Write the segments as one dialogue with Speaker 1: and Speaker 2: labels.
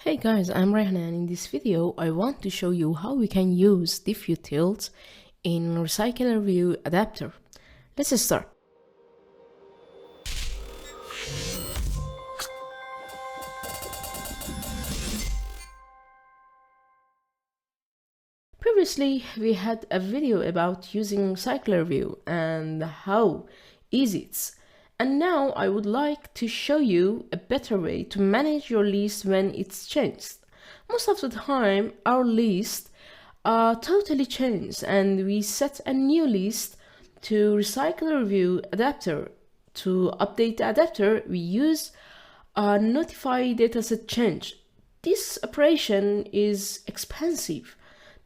Speaker 1: Hey guys, I'm Rehan, and in this video I want to show you how we can use DiffUtils in RecyclerView adapter. Let's start. Previously we had a video about using RecyclerView and how easy it's. And now I would like to show you a better way to manage your list when it's changed. Most of the time our list totally changed and we set a new list to RecyclerView adapter. To update the adapter, we use notify dataset change. This operation is expensive.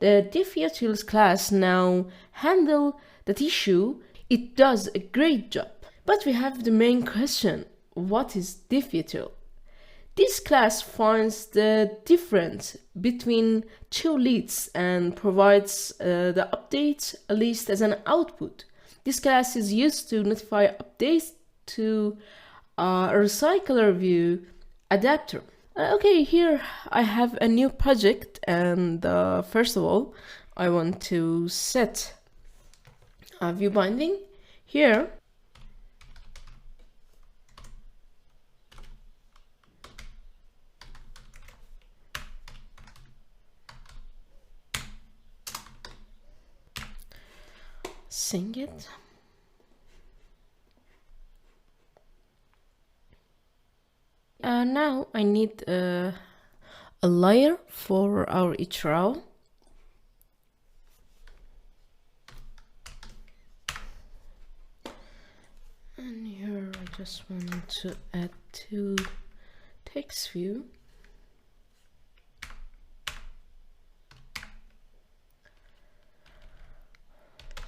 Speaker 1: The DiffUtils class now handle that issue. It does a great job. But we have the main question: what is DiffUtil? This class finds the difference between two lists and provides the update list as an output. This class is used to notify updates to a RecyclerView adapter. Okay, here I have a new project, and first of all I want to set a Viewbinding here. Sync it. Now I need a layer for our each row. And here I just want to add two text view.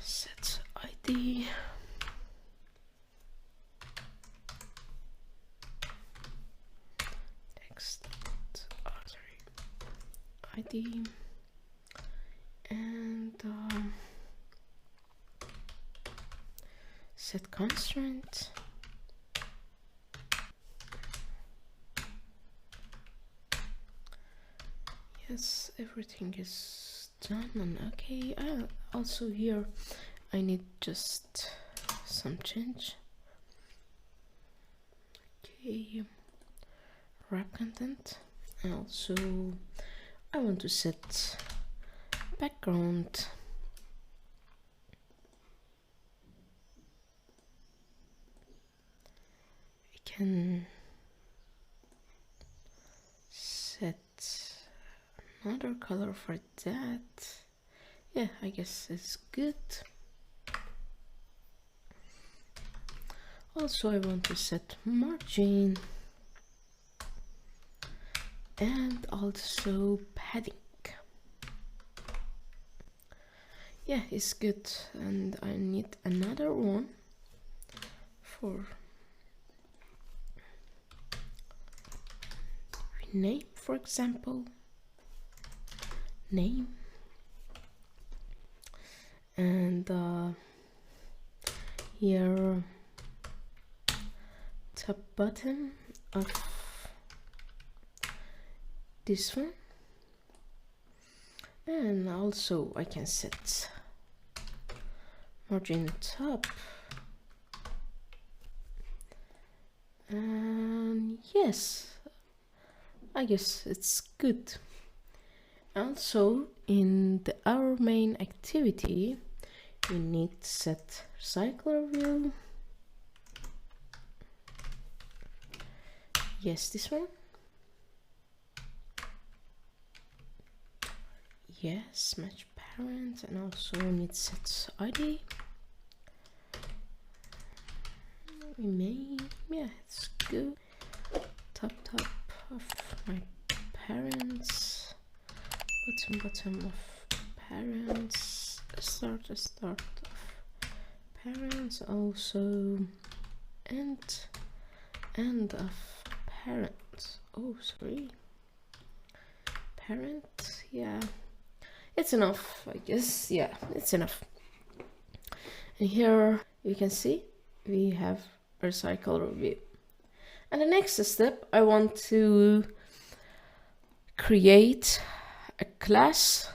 Speaker 1: Set ID. ID and set constraint. Yes, everything is done and okay. Also here I need just some change. Okay, wrap content, and also I want to set background. I can set another color for that. Yeah, I guess it's good. Also, I want to set margin and also padding. Yeah, it's good. And I need another one for name, for example. Name. And here top button of this one, and also I can set margin top, and yes, I guess it's good. Also in our main activity we need to set RecyclerView. Yes, this one. Yes, match parent, and also need set ID. We may, yeah, it's good. Top of my parents, bottom of parents, start of parents, also end of parents. Oh, sorry, parent. Yeah, it's enough, I guess. Yeah, it's enough. And here you can see we have RecyclerView. And the next step, I want to create a class,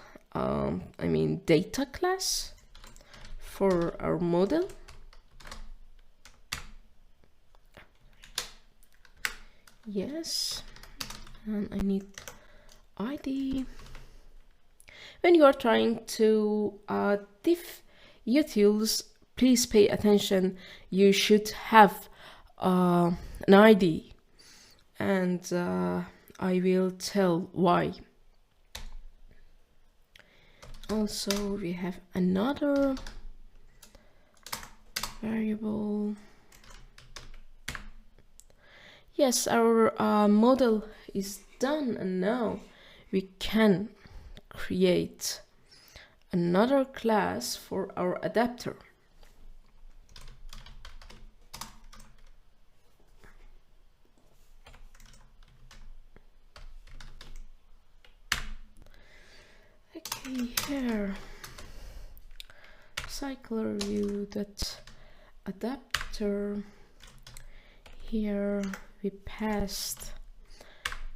Speaker 1: data class for our model. Yes, and I need ID. When you are trying to DiffUtils, please pay attention. You should have an ID, and I will tell why. Also, we have another variable. Yes, our model is done, and now we can create another class for our adapter. Okay, here RecyclerView.adapter. Here we passed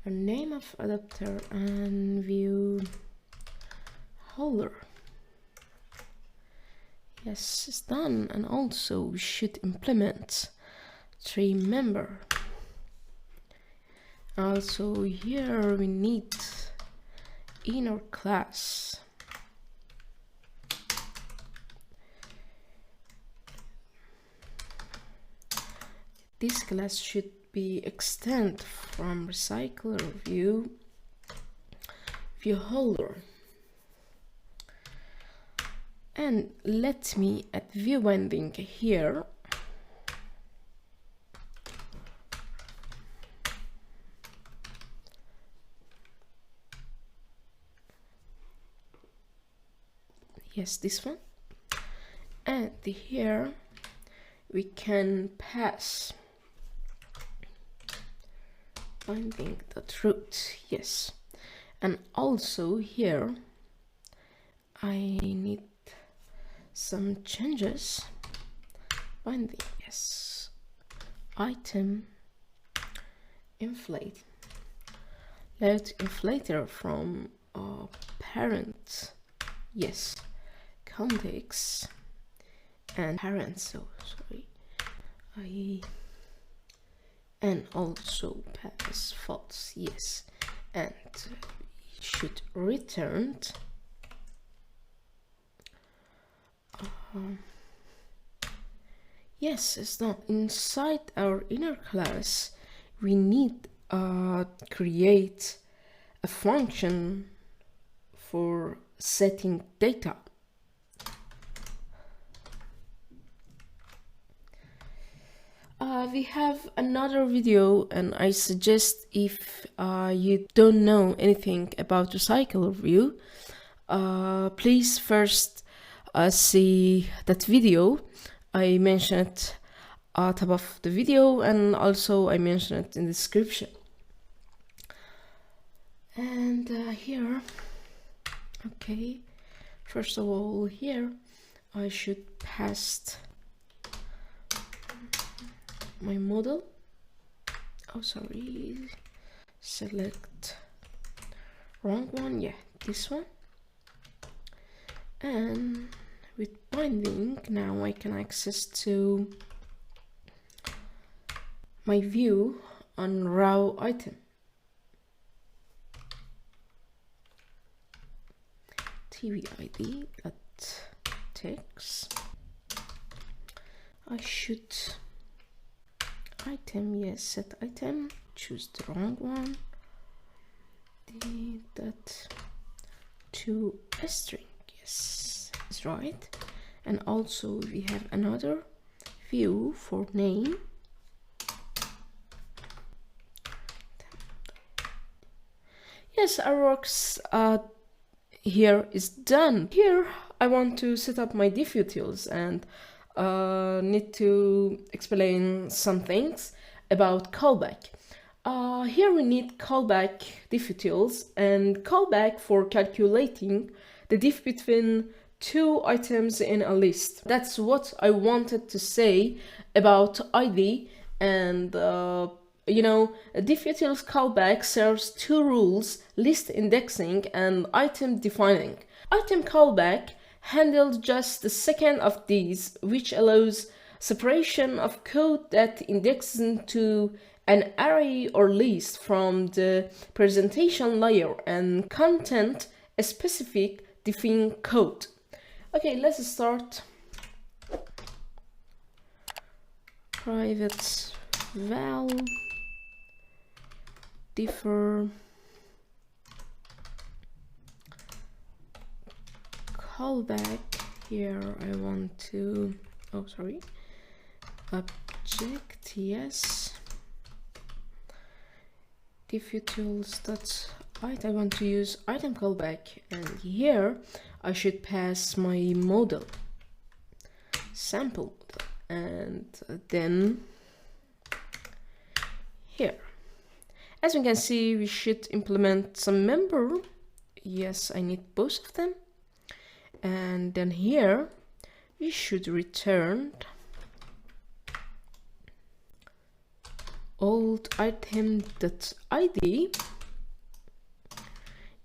Speaker 1: a name of adapter and view holder. Yes, it's done. And also we should implement tree member. Also here we need inner class. This class should be extended from RecyclerView view holder. And let me add Viewbinding here. Yes, this one. And here we can pass binding.root. Yes. And also here I need some changes. Binding, yes. Item inflate. Let inflator from parent. Yes. Context and parent. So sorry. And also pass false. Yes. And we should return yes, it's done. Inside our inner class we need create a function for setting data. We have another video, and I suggest if you don't know anything about RecyclerView, please first see that video. I mentioned it at top of the video, and also I mentioned it in the description. And here, okay, first of all, here I should pass my model. Oh, sorry, select wrong one. Yeah, this one. And with binding, now I can access to my view on raw item. TVID.text. I should item, yes, set item, choose the wrong one. To a string, yes, is right. And also we have another view for name. Yes, our works here is done. Here I want to set up my DiffUtils and need to explain some things about callback. Here we need callback DiffUtils and callback for calculating the diff between two items in a list. That's what I wanted to say about ID and You know, a DiffUtils callback serves two rules: list indexing and item defining. Item callback handles just the second of these, which allows separation of code that indexes into an array or list from the presentation layer and content a specific diffing code. Okay, let's start. Private val differ callback. Here I want to, object, yes, DiffUtils dot I want to use item callback, and here I should pass my model, sample model, and then here, as we can see, we should implement some member. Yes, I need both of them. And then here we should return old item.id,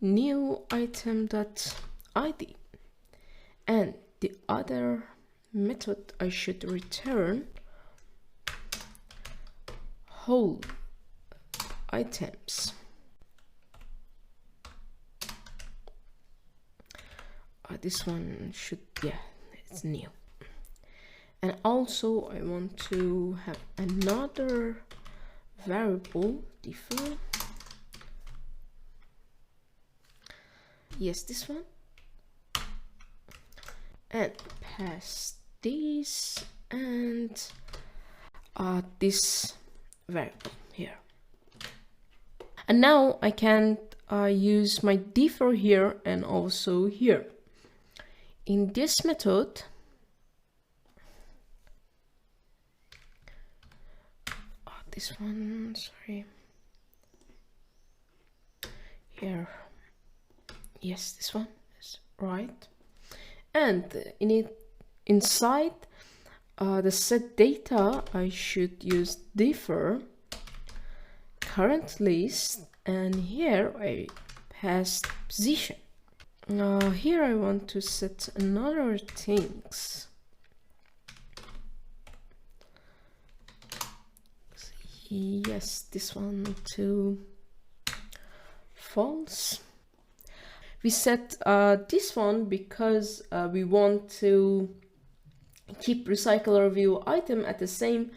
Speaker 1: new item.id, and the other method I should return whole items. This one should, yeah, it's new. And also I want to have another variable differ. Yes, this one. And pass this and this variable here. And now I can use my differ here and also here. In this method, this one, sorry, here, yes, this one is right. And in it, inside the set data, I should use differ current list, and here I pass position. Here I want to set another things. Yes, this one to false. We set this one because we want to keep RecyclerView item at the same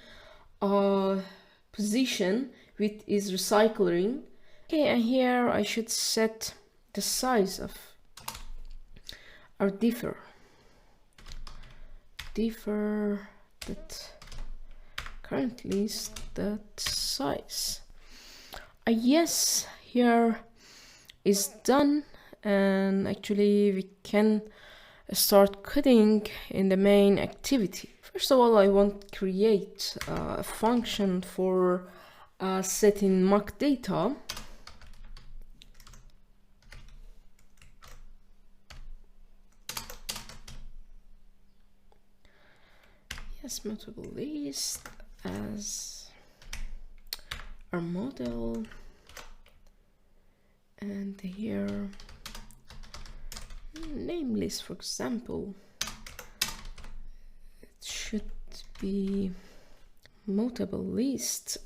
Speaker 1: position with is recycling. Okay, and here I should set the size of our differ that current list that size. Yes, here is done, and actually we can start coding in the main activity. First of all, I want to create a function for setting mock data. Yes, mutable list as our model, and here name list, for example, it should be mutable list.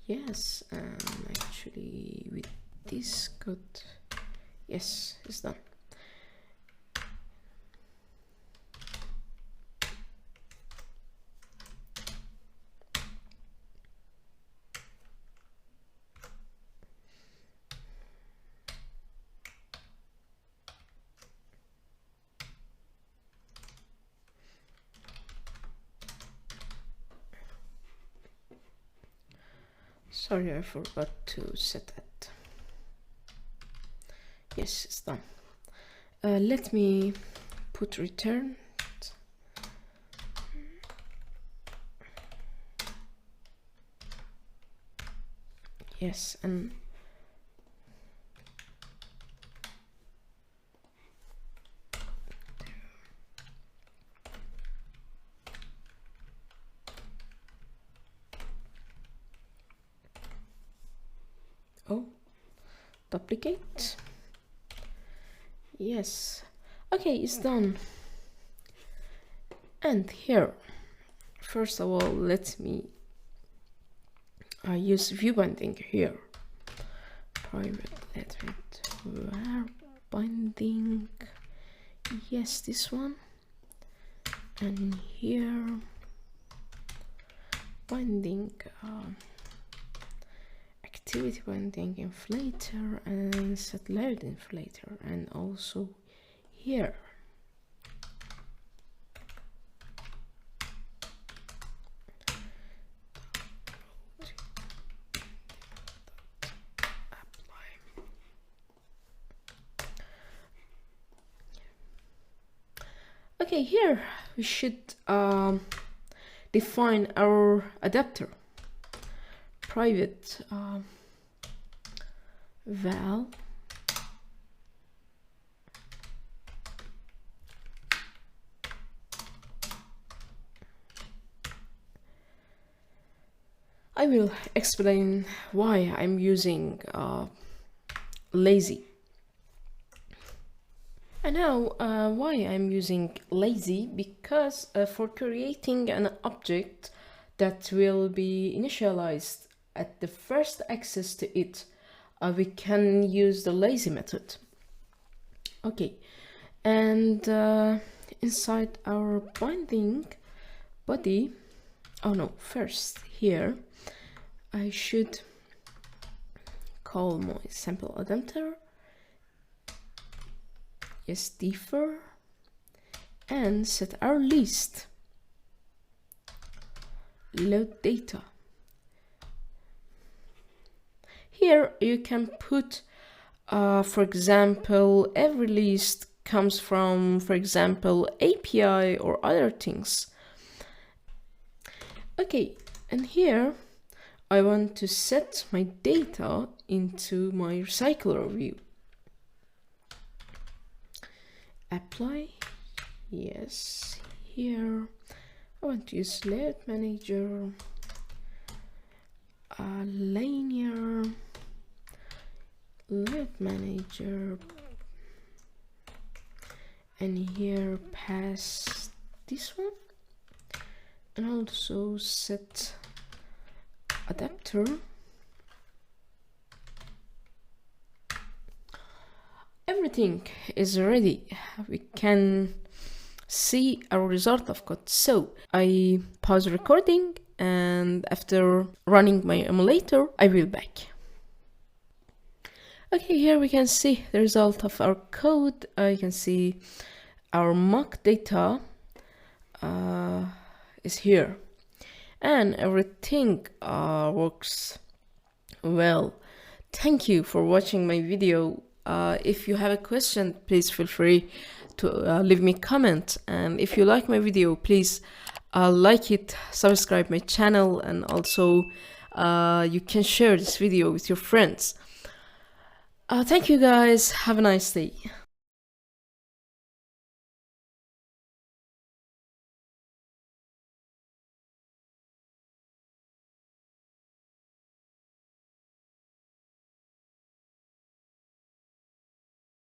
Speaker 1: Yes, actually with this code, yes, it's done. Sorry, I forgot to set that. Yes, it's done. Let me put return. Yes, and Oh, duplicate. Yes. Okay, it's done. And here, first of all, let me use Viewbinding here. Private edit where binding. Yes, this one. And here, binding, activity binding inflator and set load inflator, and also here. Okay, here we should define our adapter. Private val I will explain why I'm using lazy. And now why I'm using lazy, because for creating an object that will be initialized at the first access to it, we can use the lazy method. Okay, and inside our binding body, oh no, first here I should call my sample adapter. Yes, differ, and set our list load data. Here you can put for example, every list comes from, for example, API or other things. Okay, and here I want to set my data into my RecyclerView. Apply, yes, here I want to use layout manager, linear layout manager, and here pass this one, and also set adapter. Everything is ready. We can see our result of code. So I pause recording, and after running my emulator, I will back. Okay, here we can see the result of our code. You can see our mock data is here, and everything works well. Thank you for watching my video. If you have a question, please feel free to leave me a comment, and if you like my video, please like it, subscribe my channel, and also you can share this video with your friends. Thank you guys, have a nice day.